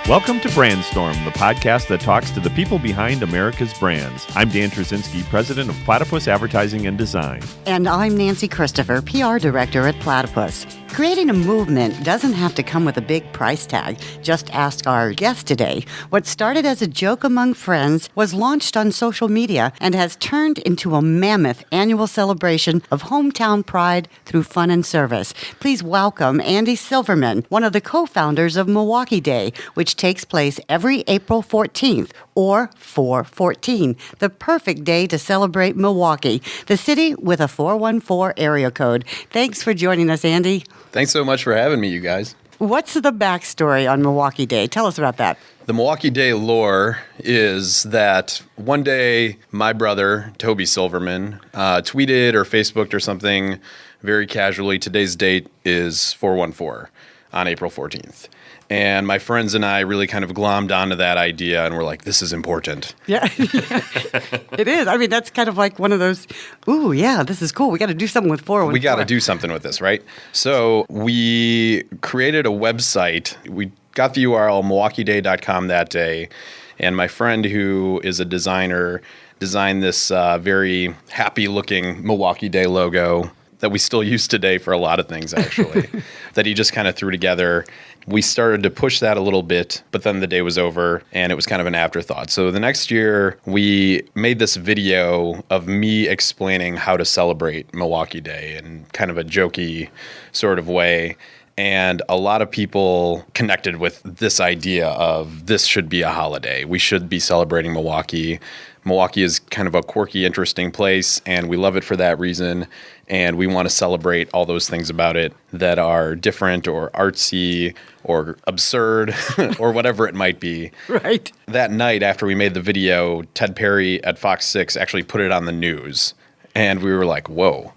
Welcome to Brandstorm, the podcast that talks to the people behind America's brands. I'm Dan Trzynski, president of Platypus Advertising and Design. And I'm Nancy Christopher, PR director at Platypus. Creating a movement doesn't have to come with a big price tag. Just ask our guest today. What started as a joke among friends was launched on social media and has turned into a mammoth annual celebration of hometown pride through fun and service. Please welcome Andy Silverman, one of the co-founders of Milwaukee Day, which takes place every April 14th, or 4/14, the perfect day to celebrate Milwaukee, the city with a 414 area code. Thanks for joining us, Andy. Thanks so much for having me, you guys. What's the backstory on Milwaukee Day? Tell us about that. The Milwaukee Day lore is that one day my brother, Toby Silverman, tweeted or Facebooked or something very casually, today's date is 414 on April 14th. And my friends and I really kind of glommed onto that idea and we're like, this is important. Yeah, it is. I mean, that's kind of like one of those, ooh, yeah, this is cool. We got to do something with 414. We got to do something with this, right? So we created a website. We got the URL MilwaukeeDay.com that day. And my friend, who is a designer, designed this very happy-looking Milwaukee Day logo that we still use today for a lot of things, actually, that he just kind of threw together. We started to push that a little bit, but then the day was over and it was kind of an afterthought. So the next year, we made this video of me explaining how to celebrate Milwaukee Day in kind of a jokey sort of way. And a lot of people connected with this idea of this should be a holiday. We should be celebrating Milwaukee. Milwaukee is kind of a quirky, interesting place, and we love it for that reason. And we want to celebrate all those things about it that are different or artsy or absurd or whatever it might be. Right. That night after we made the video, Ted Perry at Fox 6 actually put it on the news. And we were like, whoa.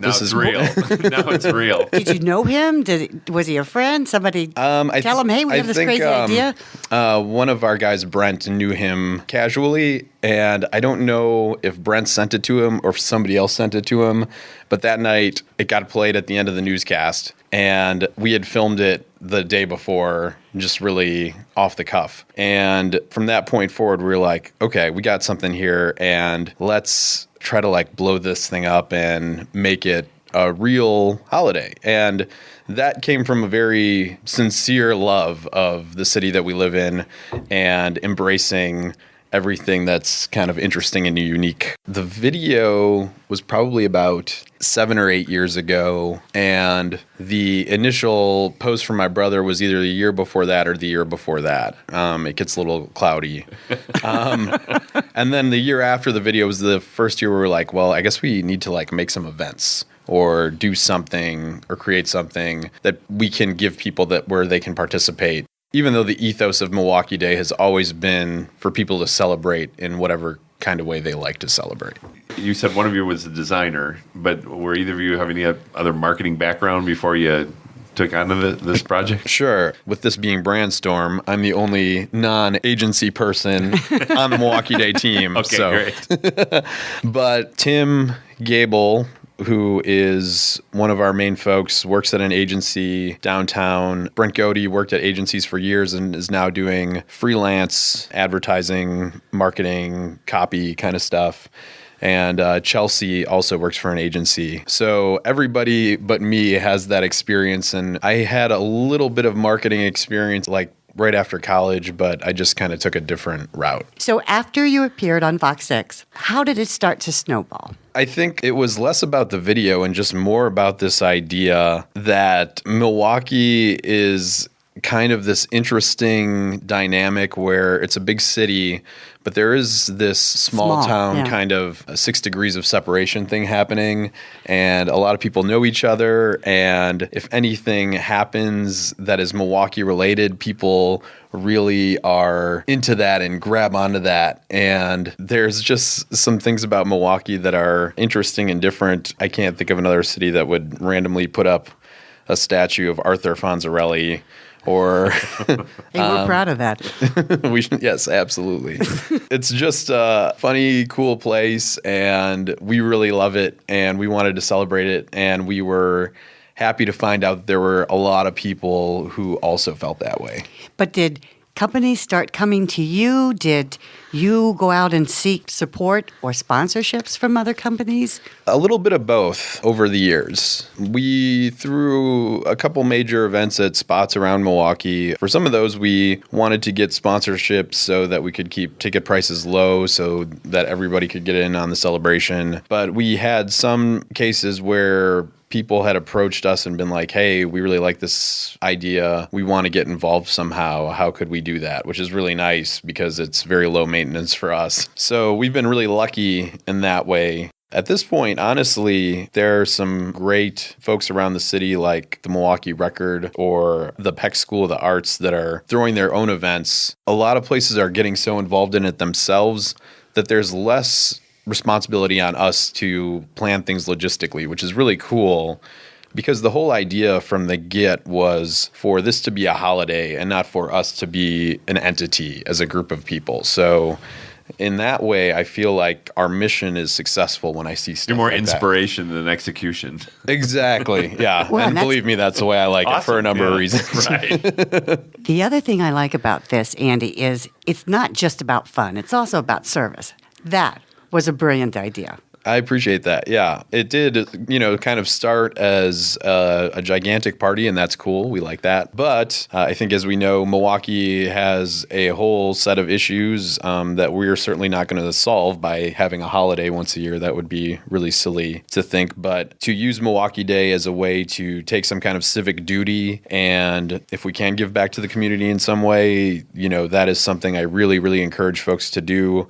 Now it's real. Now it's real. Did you know him? Was he a friend? Somebody tell him, hey, we have this crazy idea? One of our guys, Brent, knew him casually, and I don't know if Brent sent it to him or if somebody else sent it to him, but that night it got played at the end of the newscast, and we had filmed it the day before, just really off the cuff. And from that point forward, we were like, okay, we got something here, and let's try to like blow this thing up and make it a real holiday. And that came from a very sincere love of the city that we live in and embracing everything that's kind of interesting and unique. The video was probably about 7 or 8 years ago, and the initial post from my brother was either the year before that or the year before that. It gets a little cloudy. And then the year after the video was the first year where we were like, well, I guess we need to like make some events or do something or create something that we can give people that where they can participate. Even though the ethos of Milwaukee Day has always been for people to celebrate in whatever kind of way they like to celebrate. You said one of you was a designer, but were either of you have any other marketing background before you took on this project? Sure. With this being Brandstorm, I'm the only non-agency person on the Milwaukee Day team. Okay, great. But Tim Gable, who is one of our main folks, works at an agency downtown. Brent Godey worked at agencies for years and is now doing freelance advertising, marketing, copy kind of stuff. And Chelsea also works for an agency. So everybody but me has that experience. And I had a little bit of marketing experience like right after college, but I just kind of took a different route. So after you appeared on Fox 6, how did it start to snowball? I think it was less about the video and just more about this idea that Milwaukee is kind of this interesting dynamic where it's a big city, but there is this small town kind of 6 degrees of separation thing happening, and a lot of people know each other, and if anything happens that is Milwaukee related, people really are into that and grab onto that. And there's just some things about Milwaukee that are interesting and different. I can't think of another city that would randomly put up a statue of Arthur Fonzarelli or hey, we're proud of that. Yes, absolutely. It's just a funny, cool place, and we really love it, and we wanted to celebrate it, and we were happy to find out there were a lot of people who also felt that way. But did companies start coming to you? Did you go out and seek support or sponsorships from other companies? A little bit of both over the years. We threw a couple major events at spots around Milwaukee. For some of those, we wanted to get sponsorships so that we could keep ticket prices low so that everybody could get in on the celebration. But we had some cases where people had approached us and been like, hey, we really like this idea. We want to get involved somehow. How could we do that? Which is really nice because it's very low maintenance for us. So we've been really lucky in that way. At this point, honestly, there are some great folks around the city like the Milwaukee Record or the Peck School of the Arts that are throwing their own events. A lot of places are getting so involved in it themselves that there's less responsibility on us to plan things logistically, which is really cool because the whole idea from the get was for this to be a holiday and not for us to be an entity as a group of people. So in that way, I feel like our mission is successul when I see stuff You're more like inspiration than execution. Exactly, yeah. Well, and believe me, that's the way I like it for a number of reasons. Right. The other thing I like about this, Andy, is it's not just about fun. It's also about service. That was a brilliant idea. I appreciate that. Yeah, it did, kind of start as a gigantic party, and that's cool. We like that. But I think, as we know, Milwaukee has a whole set of issues that we're certainly not going to solve by having a holiday once a year. That would be really silly to think. But to use Milwaukee Day as a way to take some kind of civic duty, and if we can give back to the community in some way, that is something I really, really encourage folks to do.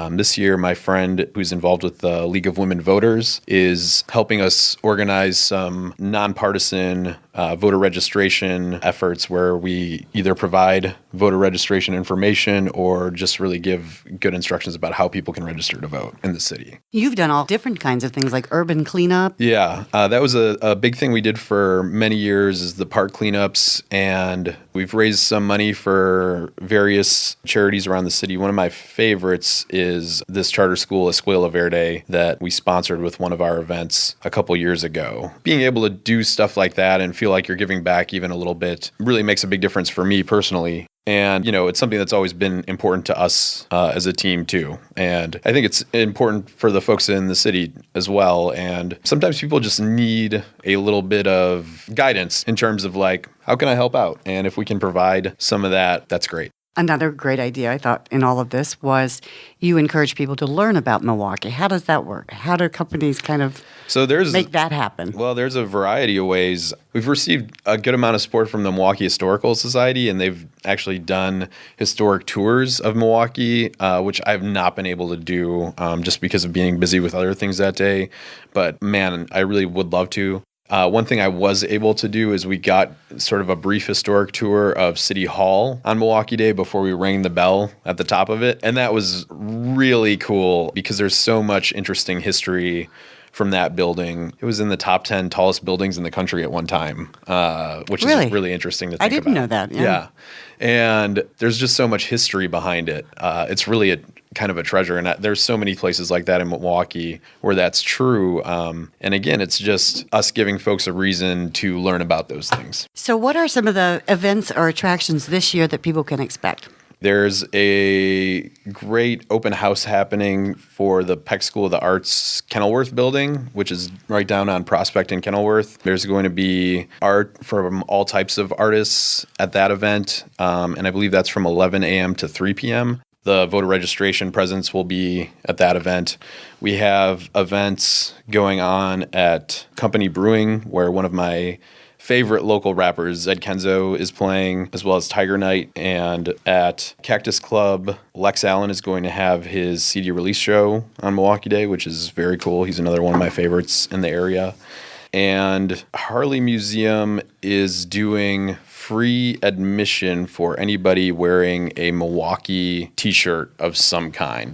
This year, my friend who's involved with the League of Women Voters is helping us organize some nonpartisan voter registration efforts where we either provide voter registration information or just really give good instructions about how people can register to vote in the city. You've done all different kinds of things like urban cleanup. Yeah, that was a big thing we did for many years is the park cleanups, and we've raised some money for various charities around the city. One of my favorites is this charter school, Escuela Verde, that we sponsored with one of our events a couple years ago. Being able to do stuff like that and feel like you're giving back even a little bit really makes a big difference for me personally. And, it's something that's always been important to us as a team, too. And I think it's important for the folks in the city as well. And sometimes people just need a little bit of guidance in terms of how can I help out? And if we can provide some of that, that's great. Another great idea, I thought, in all of this was you encourage people to learn about Milwaukee. How does that work? How do companies kind of make that happen? Well, there's a variety of ways. We've received a good amount of support from the Milwaukee Historical Society, and they've actually done historic tours of Milwaukee, which I've not been able to do just because of being busy with other things that day. But, man, I really would love to. One thing I was able to do is we got sort of a brief historic tour of City Hall on Milwaukee Day before we rang the bell at the top of it. And that was really cool because there's so much interesting history from that building. It was in the top 10 tallest buildings in the country at one time, which is really interesting to think about. I didn't know that. Yeah. And there's just so much history behind it. It's really kind of a treasure. And there's so many places like that in Milwaukee where that's true. And again, it's just us giving folks a reason to learn about those things. So what are some of the events or attractions this year that people can expect? There's a great open house happening for the Peck School of the Arts Kenilworth building, which is right down on Prospect in Kenilworth. There's going to be art from all types of artists at that event, and I believe that's from 11 a.m. to 3 p.m. The voter registration presence will be at that event. We have events going on at Company Brewing, where one of my favorite local rappers, Zed Kenzo, is playing, as well as Tiger Night. And at Cactus Club, Lex Allen is going to have his CD release show on Milwaukee Day, which is very cool. He's another one of my favorites in the area. And Harley Museum is doing free admission for anybody wearing a Milwaukee t-shirt of some kind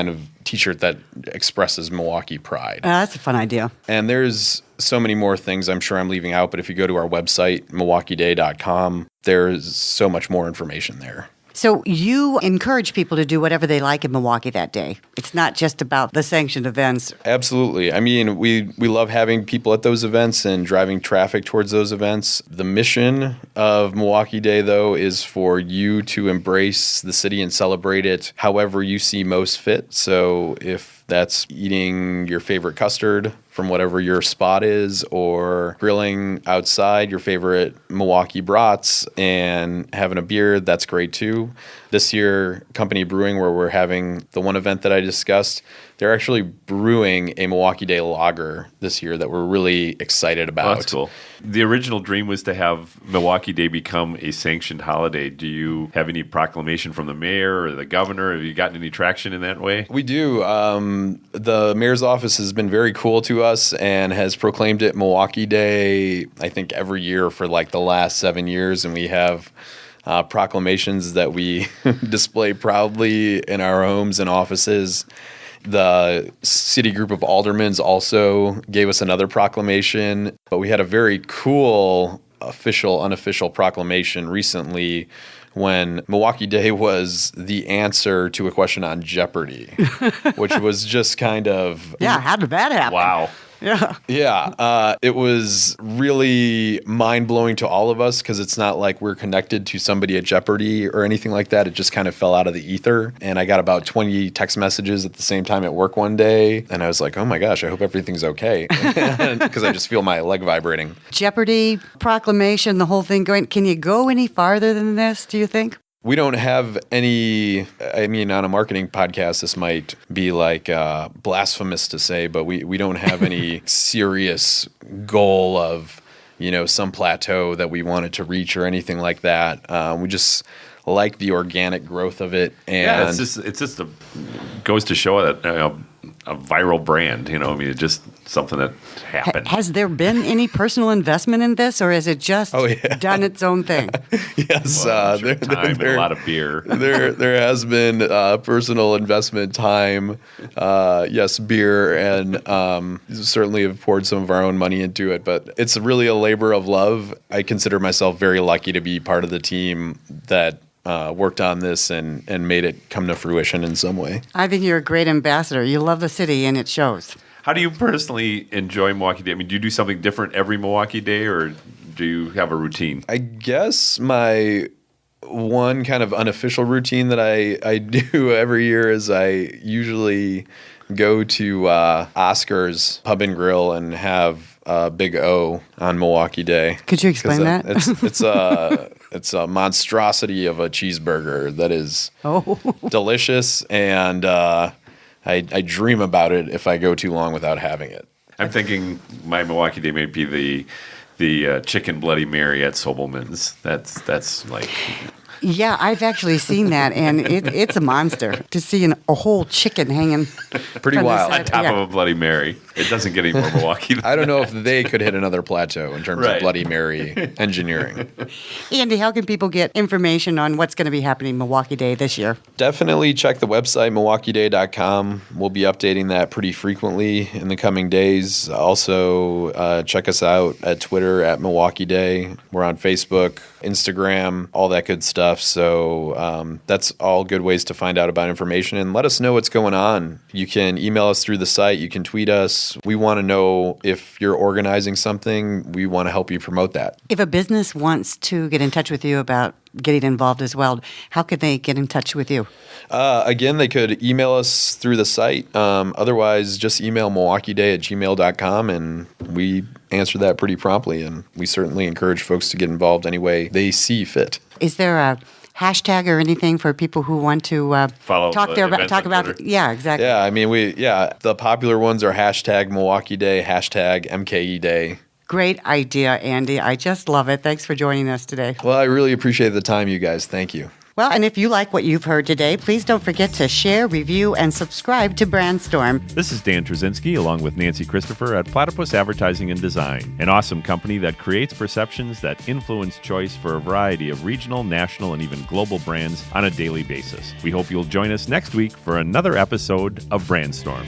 of t-shirt that expresses Milwaukee pride. That's a fun idea. And there's so many more things I'm sure I'm leaving out, but if you go to our website, milwaukeeday.com, there's so much more information there. So you encourage people to do whatever they like in Milwaukee that day. It's not just about the sanctioned events. Absolutely. I mean, we love having people at those events and driving traffic towards those events. The mission of Milwaukee Day, though, is for you to embrace the city and celebrate it however you see most fit. So if that's eating your favorite custard from whatever your spot is, or grilling outside your favorite Milwaukee brats and having a beer, that's great too. This year, Company Brewing, where we're having the one event that I discussed, they're actually brewing a Milwaukee Day lager this year that we're really excited about. Oh, that's cool. The original dream was to have Milwaukee Day become a sanctioned holiday. Do you have any proclamation from the mayor or the governor? Have you gotten any traction in that way? We do. The mayor's office has been very cool to us and has proclaimed it Milwaukee Day, I think, every year for like the last 7 years. And we have proclamations that we display proudly in our homes and offices. The city group of aldermen also gave us another proclamation, but we had a very cool official, unofficial proclamation recently when Milwaukee Day was the answer to a question on Jeopardy, which was just kind of... Yeah, how did that happen? Wow. Yeah. Yeah, it was really mind-blowing to all of us because it's not like we're connected to somebody at Jeopardy or anything like that. It just kind of fell out of the ether. And I got about 20 text messages at the same time at work one day. And I was like, oh my gosh, I hope everything's okay. Because I just feel my leg vibrating. Jeopardy, proclamation, the whole thing going. Can you go any farther than this, do you think? We don't have any, I mean, on a marketing podcast, this might be like blasphemous to say, but we don't have any serious goal of, some plateau that we wanted to reach or anything like that. We just like the organic growth of it. And yeah, it's just goes to show that a viral brand, it's just something that happened. Has there been any personal investment in this, or has it just done its own thing? Yes, well, time and a lot of beer. There has been personal investment, time, yes, beer, and certainly have poured some of our own money into it. But it's really a labor of love. I consider myself very lucky to be part of the team that worked on this and made it come to fruition in some way. I think you're a great ambassador. You love the city, and it shows. How do you personally enjoy Milwaukee Day? I mean, do you do something different every Milwaukee Day, or do you have a routine? I guess my one kind of unofficial routine that I do every year is I usually go to Oscar's Pub and Grill and have Big O on Milwaukee Day. Could you explain that? It's a monstrosity of a cheeseburger that is delicious, and I dream about it if I go too long without having it. I'm thinking my Milwaukee Day may be the chicken Bloody Mary at Sobelman's. That's like... Yeah, I've actually seen that, and it's a monster to see a whole chicken hanging. Pretty wild. On top of a Bloody Mary. It doesn't get any more Milwaukee than I don't know if they could hit another plateau in terms of Bloody Mary engineering. Andy, how can people get information on what's going to be happening Milwaukee Day this year? Definitely check the website, MilwaukeeDay.com. We'll be updating that pretty frequently in the coming days. Also, check us out at Twitter at Milwaukee Day. We're on Facebook, Instagram, all that good stuff. So that's all good ways to find out about information and let us know what's going on. You can email us through the site. You can tweet us. We want to know if you're organizing something. We want to help you promote that. If a business wants to get in touch with you about getting involved as well, how could they get in touch with you? Again, they could email us through the site. Otherwise, just email MilwaukeeDay@gmail.com, and we answer that pretty promptly. And we certainly encourage folks to get involved any way they see fit. Is there a hashtag or anything for people who want to talk about? Yeah, exactly. Yeah, I mean, the popular ones are hashtag Milwaukee Day, hashtag MKE Day. Great idea, Andy. I just love it. Thanks for joining us today. Well, I really appreciate the time, you guys. Thank you. Well, and if you like what you've heard today, please don't forget to share, review, and subscribe to Brandstorm. This is Dan Trzynski along with Nancy Christopher at Platypus Advertising and Design, an awesome company that creates perceptions that influence choice for a variety of regional, national, and even global brands on a daily basis. We hope you'll join us next week for another episode of Brandstorm.